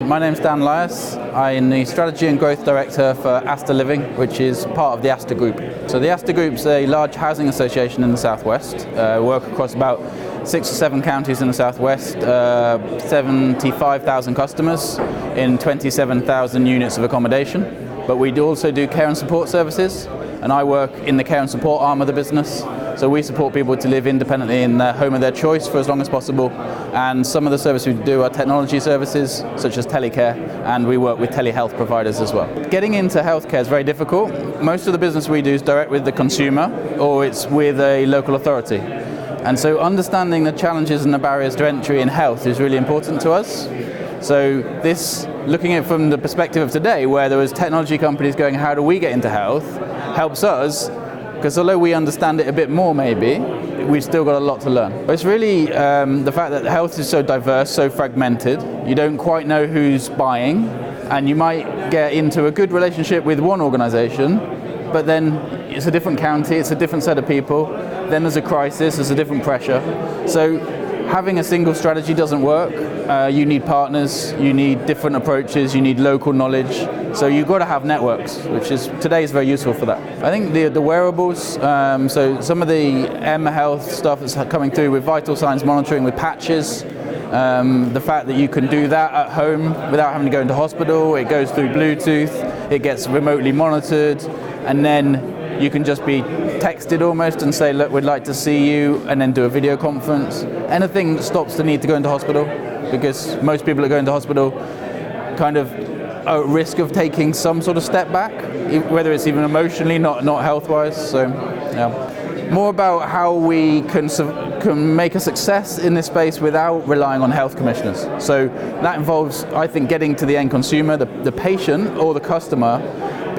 My name's Dan Lyus. I'm the Strategy and Growth Director for Aster Living, which is part of the Aster Group. So the Aster Group's a large housing association in the southwest. Work across about 6 or 7 counties in the southwest, 75,000 customers in 27,000 units of accommodation. But we also do care and support services, and I work in the care and support arm of the business. So we support people to live independently in their home of their choice for as long as possible. And some of the services we do are technology services, such as telecare, and we work with telehealth providers as well. Getting into healthcare is very difficult. Most of the business we do is direct with the consumer, or it's with a local authority. And so understanding the challenges and the barriers to entry in health is really important to us. So this, looking at it from the perspective of today, where there was technology companies going, how do we get into health, helps us, because although we understand it a bit more maybe, we've still got a lot to learn. But it's really the fact that health is so diverse, so fragmented, you don't quite know who's buying, and you might get into a good relationship with one organisation, but then it's a different county, it's a different set of people, then there's a crisis, there's a different pressure. So having a single strategy doesn't work. You need partners, you need different approaches, you need local knowledge. So you've got to have networks, which is today is very useful for that. I think the wearables, so some of the M-Health stuff that's coming through with vital signs monitoring with patches, the fact that you can do that at home without having to go into hospital, it goes through Bluetooth, it gets remotely monitored, and then you can just be texted almost and say, look, we'd like to see you, and then do a video conference. Anything that stops the need to go into hospital, because most people that go into hospital kind of are at risk of taking some sort of step back, whether it's even emotionally, not health-wise. So, yeah. More about how we can make a success in this space without relying on health commissioners. So that involves, I think, getting to the end consumer, the patient or the customer,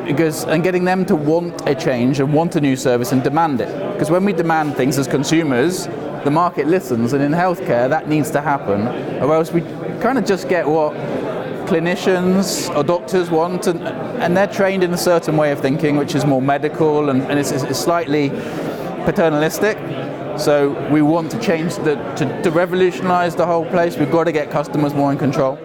and getting them to want a change and want a new service and demand it. Because when we demand things as consumers, the market listens, and in healthcare that needs to happen, or else we kind of just get what clinicians or doctors want, and they're trained in a certain way of thinking, which is more medical, and it's slightly paternalistic. So we want to change, to revolutionize the whole place. We've got to get customers more in control.